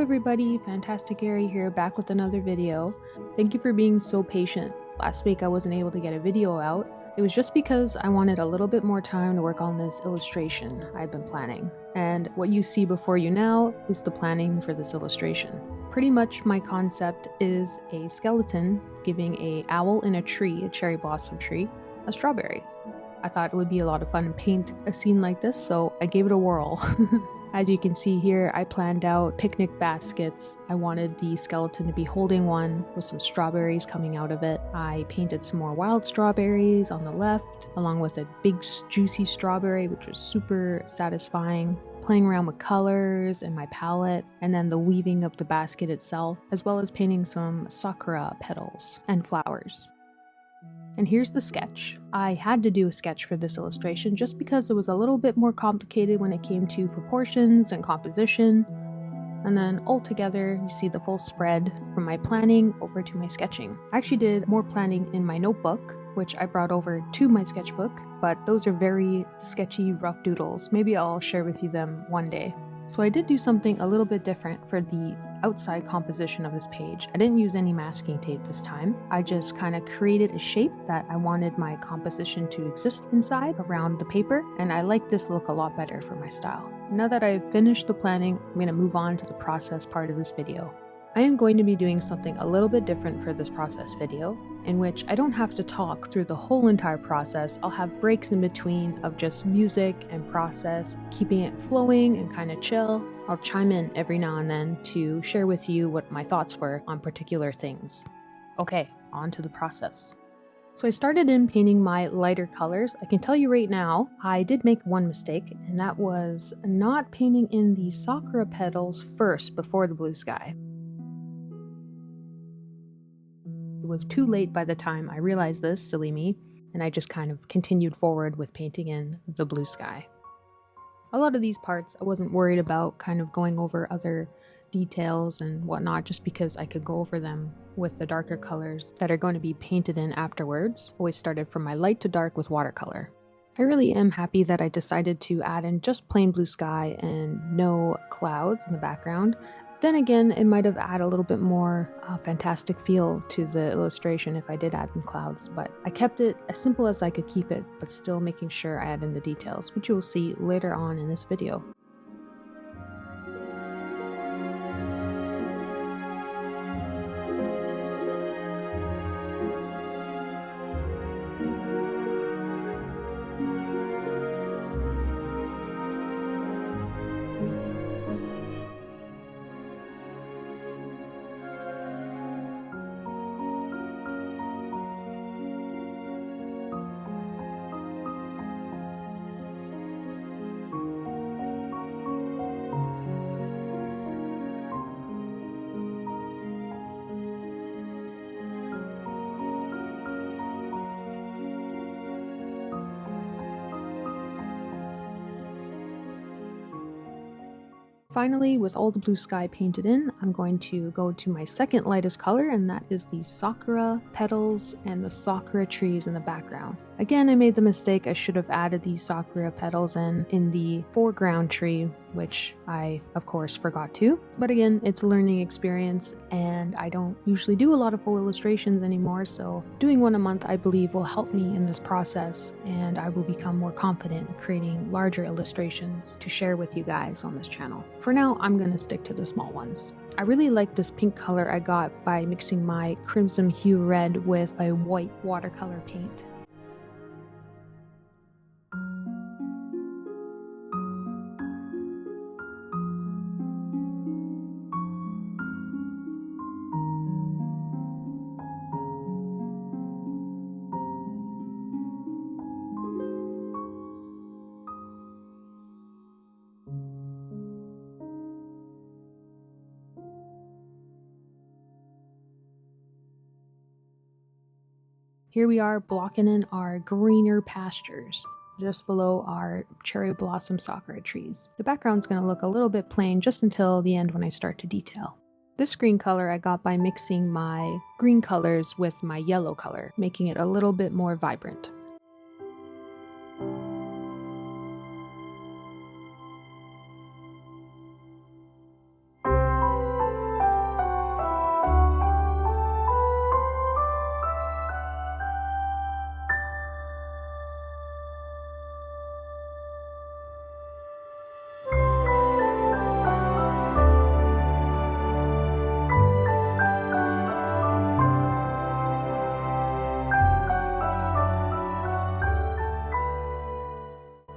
everybody, Fantasticairy here, back with another video. Thank you for being so patient. Last week I wasn't able to get a video out. It was just because I wanted a little bit more time to work on this illustration I've been planning. And what you see before you now is the planning for this illustration. Pretty much my concept is a skeleton giving an owl in a tree, a cherry blossom tree, a strawberry. I thought it would be a lot of fun to paint a scene like this, so I gave it a whirl. As you can see here, I planned out picnic baskets. I wanted the skeleton to be holding one with some strawberries coming out of it. I painted some more wild strawberries on the left, along with a big juicy strawberry, which was super satisfying. Playing around with colors and my palette, and then the weaving of the basket itself, as well as painting some sakura petals and flowers. And here's the sketch. I had to do a sketch for this illustration just because it was a little bit more complicated when it came to proportions and composition. And then all together, you see the full spread from my planning over to my sketching. I actually did more planning in my notebook, which I brought over to my sketchbook, but those are very sketchy, rough doodles. Maybe I'll share with you them one day. So I did do something a little bit different for the outside composition of this page. I didn't use any masking tape this time. I just kind of created a shape that I wanted my composition to exist inside around the paper, and I like this look a lot better for my style. Now that I've finished the planning, I'm going to move on to the process part of this video. I am going to be doing something a little bit different for this process video, in which I don't have to talk through the whole entire process. I'll have breaks in between of just music and process, keeping it flowing and kind of chill. I'll chime in every now and then to share with you what my thoughts were on particular things. Okay, on to the process. So I started in painting my lighter colors. I can tell you right now, I did make one mistake, and that was not painting in the sakura petals first before the blue sky. It was too late by the time I realized this, silly me, and I just kind of continued forward with painting in the blue sky. A lot of these parts I wasn't worried about kind of going over other details and whatnot, just because I could go over them with the darker colors that are going to be painted in afterwards. Always started from my light to dark with watercolor. I really am happy that I decided to add in just plain blue sky and no clouds in the background. Then again, it might have added a little bit more fantastic feel to the illustration if I did add in clouds, but I kept it as simple as I could keep it, but still making sure I add in the details, which you'll see later on in this video. Finally, with all the blue sky painted in, I'm going to go to my second lightest color, and that is the sakura petals and the sakura trees in the background. Again, I made the mistake. I should have added these sakura petals in the foreground tree, which I, of course, forgot to. But again, it's a learning experience, and I don't usually do a lot of full illustrations anymore, so doing one a month, I believe, will help me in this process, and I will become more confident in creating larger illustrations to share with you guys on this channel. For now, I'm going to stick to the small ones. I really like this pink color I got by mixing my crimson hue red with a white watercolor paint. Here we are blocking in our greener pastures, just below our cherry blossom sakura trees. The background's going to look a little bit plain just until the end when I start to detail. This green color I got by mixing my green colors with my yellow color, making it a little bit more vibrant.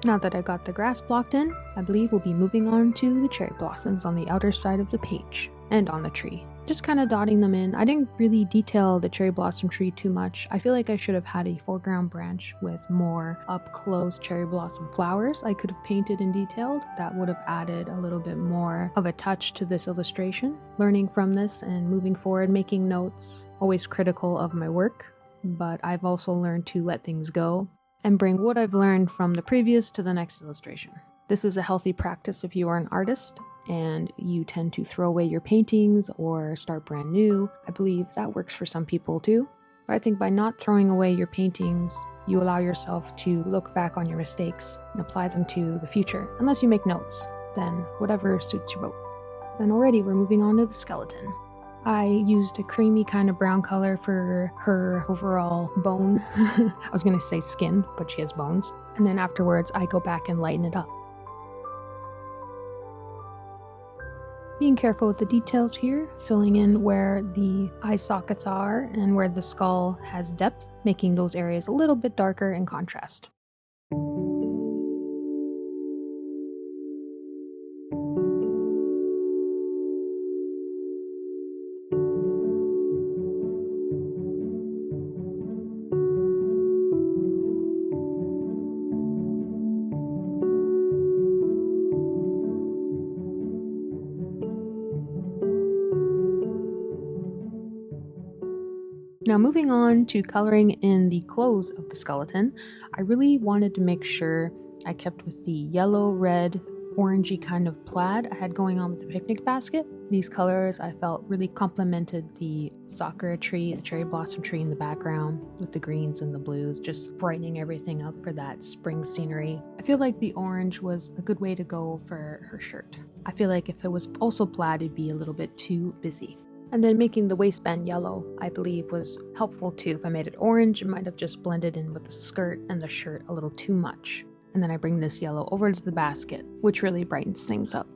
Now that I got the grass blocked in, I believe we'll be moving on to the cherry blossoms on the outer side of the page and on the tree. Just kind of dotting them in. I didn't really detail the cherry blossom tree too much. I feel like I should have had a foreground branch with more up close cherry blossom flowers I could have painted and detailed. That would have added a little bit more of a touch to this illustration. Learning from this and moving forward, making notes, always critical of my work, but I've also learned to let things go and bring what I've learned from the previous to the next illustration. This is a healthy practice if you are an artist and you tend to throw away your paintings or start brand new. I believe that works for some people too. But I think by not throwing away your paintings, you allow yourself to look back on your mistakes and apply them to the future. Unless you make notes, then whatever suits your boat. And already we're moving on to the skeleton. I used a creamy kind of brown color for her overall bone. I was gonna say skin, but she has bones. And then afterwards, I go back and lighten it up. Being careful with the details here, filling in where the eye sockets are and where the skull has depth, making those areas a little bit darker in contrast. Now moving on to coloring in the clothes of the skeleton, I really wanted to make sure I kept with the yellow, red, orangey kind of plaid I had going on with the picnic basket. These colors I felt really complemented the sakura tree, the cherry blossom tree in the background with the greens and the blues, just brightening everything up for that spring scenery. I feel like the orange was a good way to go for her shirt. I feel like if it was also plaid, it'd be a little bit too busy. And then making the waistband yellow, I believe, was helpful too. If I made it orange, it might have just blended in with the skirt and the shirt a little too much. And then I bring this yellow over to the basket, which really brightens things up.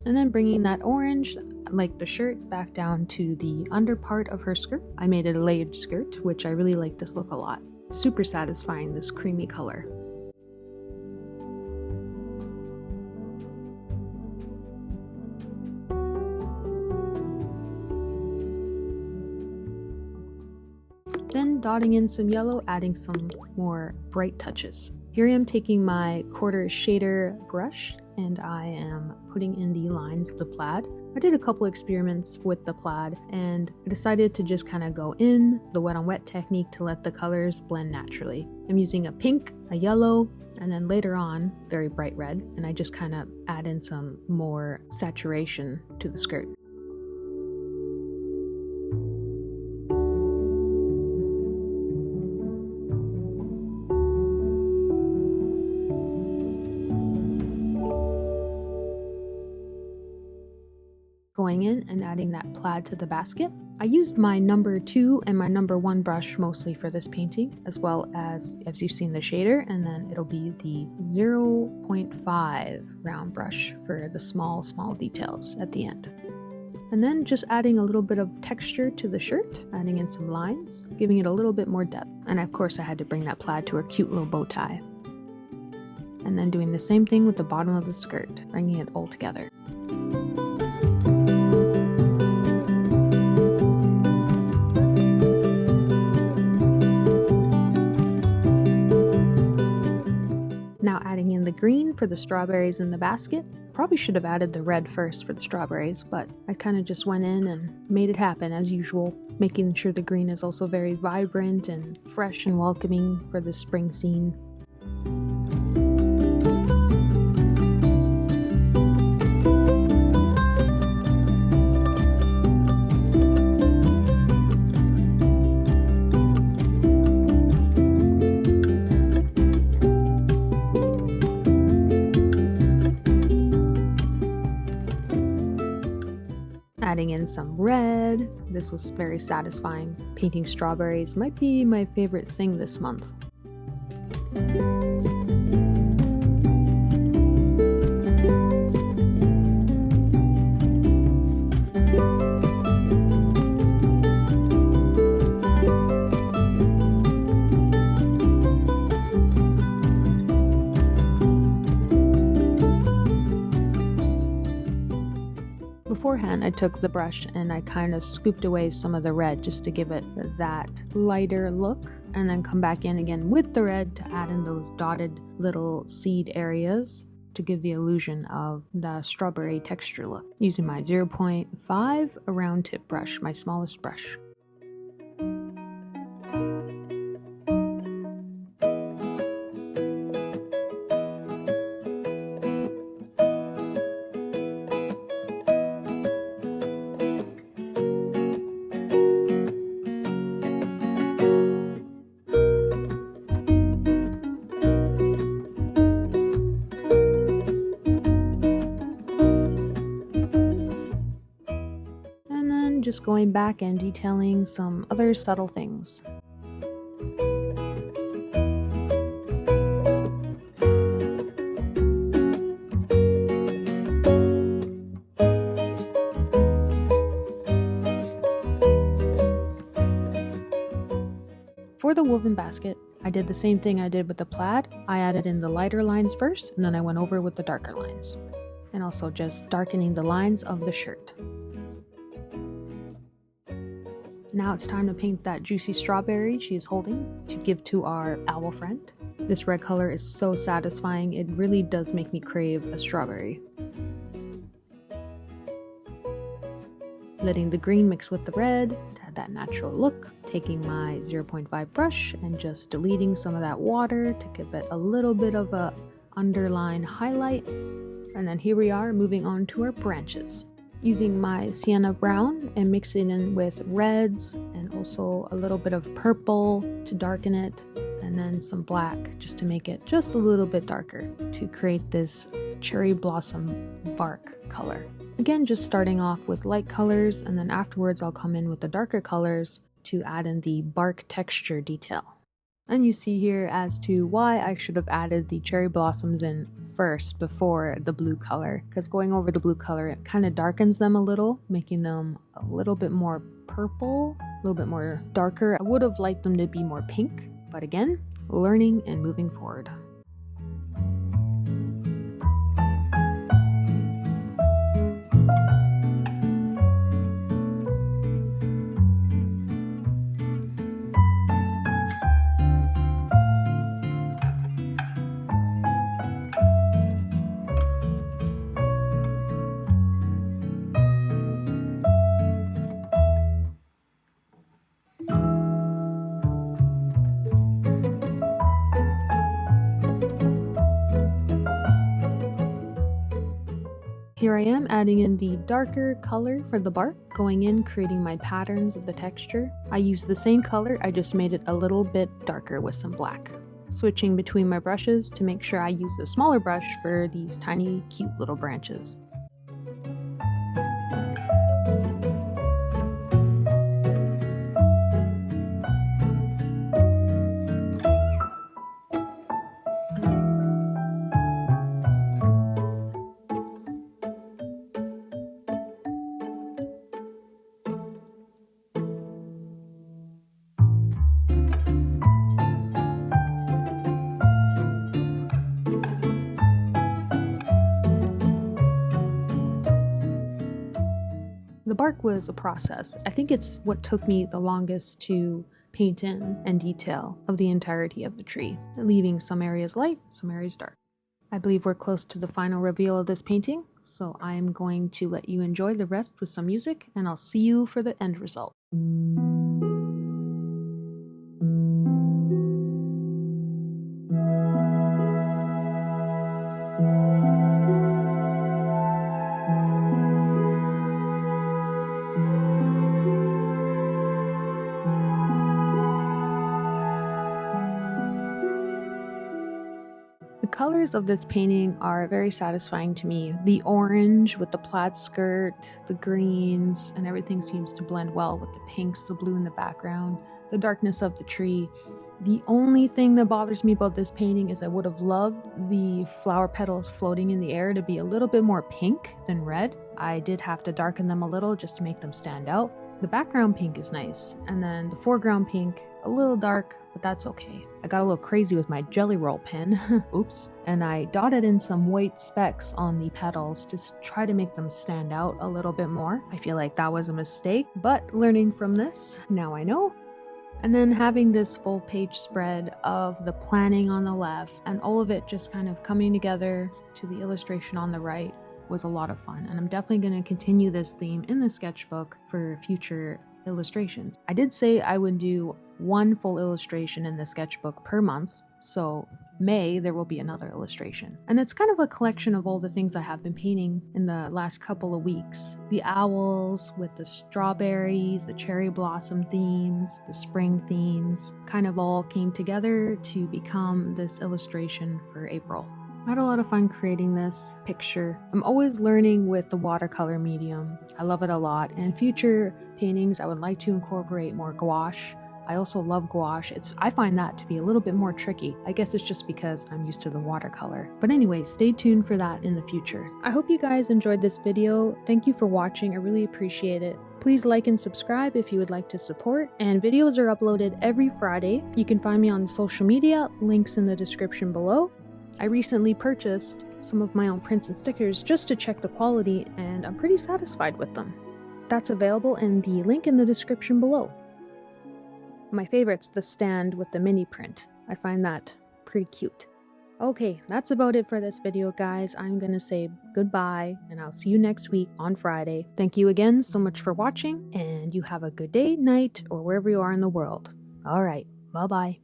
And then bringing that orange, like the shirt, back down to the under part of her skirt. I made it a layered skirt, which I really like this look a lot. Super satisfying, this creamy color. Then dotting in some yellow, adding some more bright touches. Here I am taking my quarter shader brush and I am putting in the lines of the plaid. I did a couple experiments with the plaid and I decided to just kind of go in the wet on wet technique to let the colors blend naturally. I'm using a pink, a yellow, and then later on very bright red, and I just kind of add in some more saturation to the skirt. Going in and adding that plaid to the basket. I used my number 2 and my number 1 brush mostly for this painting, as well as you've seen the shader, and then it'll be the 0.5 round brush for the small details at the end. And then just adding a little bit of texture to the shirt, adding in some lines, giving it a little bit more depth. And of course I had to bring that plaid to her cute little bow tie. And then doing the same thing with the bottom of the skirt, bringing it all together. Now adding in the green for the strawberries in the basket. Probably should have added the red first for the strawberries, but I kind of just went in and made it happen as usual, making sure the green is also very vibrant and fresh and welcoming for the spring scene. Adding in some red. This was very satisfying. Painting strawberries might be my favorite thing this month. beforehand, I took the brush and I kind of scooped away some of the red just to give it that lighter look, and then come back in again with the red to add in those dotted little seed areas to give the illusion of the strawberry texture look, using my 0.5 round tip brush, my smallest brush. Just going back and detailing some other subtle things. For the woven basket, I did the same thing I did with the plaid. I added in the lighter lines first, and then I went over with the darker lines. And also just darkening the lines of the shirt. Now it's time to paint that juicy strawberry she is holding to give to our owl friend. This red color is so satisfying, it really does make me crave a strawberry. Letting the green mix with the red to add that natural look. Taking my 0.5 brush and just deleting some of that water to give it a little bit of a underline highlight. And then here we are moving on to our branches. Using my sienna brown and mixing in with reds and also a little bit of purple to darken it, and then some black just to make it just a little bit darker to create this cherry blossom bark color. Again, just starting off with light colors, and then afterwards I'll come in with the darker colors to add in the bark texture detail. And you see here as to why I should have added the cherry blossoms in first before the blue color, because going over the blue color, it kind of darkens them a little, making them a little bit more purple, a little bit more darker. I would have liked them to be more pink, but again, learning and moving forward. Here I am adding in the darker color for the bark, going in, creating my patterns of the texture. I used the same color, I just made it a little bit darker with some black. Switching between my brushes to make sure I use the smaller brush for these tiny, cute little branches. The bark was a process. I think it's what took me the longest to paint in and detail of the entirety of the tree, leaving some areas light, some areas dark. I believe we're close to the final reveal of this painting, so I am going to let you enjoy the rest with some music, and I'll see you for the end result. The colors of this painting are very satisfying to me. The orange with the plaid skirt, the greens, and everything seems to blend well with the pinks, the blue in the background, the darkness of the tree. The only thing that bothers me about this painting is I would have loved the flower petals floating in the air to be a little bit more pink than red. I did have to darken them a little just to make them stand out. The background pink is nice, and then the foreground pink, A little dark, but that's okay. I got a little crazy with my Jelly Roll pen. Oops. And I dotted in some white specks on the petals to try to make them stand out a little bit more. I feel like that was a mistake, but learning from this, now I know. And then having this full page spread of the planning on the left and all of it just kind of coming together to the illustration on the right was a lot of fun. And I'm definitely going to continue this theme in the sketchbook for future illustrations. I did say I would do one full illustration in the sketchbook per month, so May there will be another illustration. And it's kind of a collection of all the things I have been painting in the last couple of weeks. The owls with the strawberries, the cherry blossom themes, the spring themes, kind of all came together to become this illustration for April. I had a lot of fun creating this picture. I'm always learning with the watercolor medium. I love it a lot. And future paintings, I would like to incorporate more gouache. I also love gouache. I find that to be a little bit more tricky. I guess it's just because I'm used to the watercolor. But anyway, stay tuned for that in the future. I hope you guys enjoyed this video. Thank you for watching. I really appreciate it. Please like and subscribe if you would like to support. And videos are uploaded every Friday. You can find me on social media, links in the description below. I recently purchased some of my own Princeton stickers just to check the quality, and I'm pretty satisfied with them. That's available in the link in the description below. My favorite's the stand with the mini print. I find that pretty cute. Okay, that's about it for this video, guys. I'm gonna say goodbye, and I'll see you next week on Friday. Thank you again so much for watching, and you have a good day, night, or wherever you are in the world. Alright, bye-bye.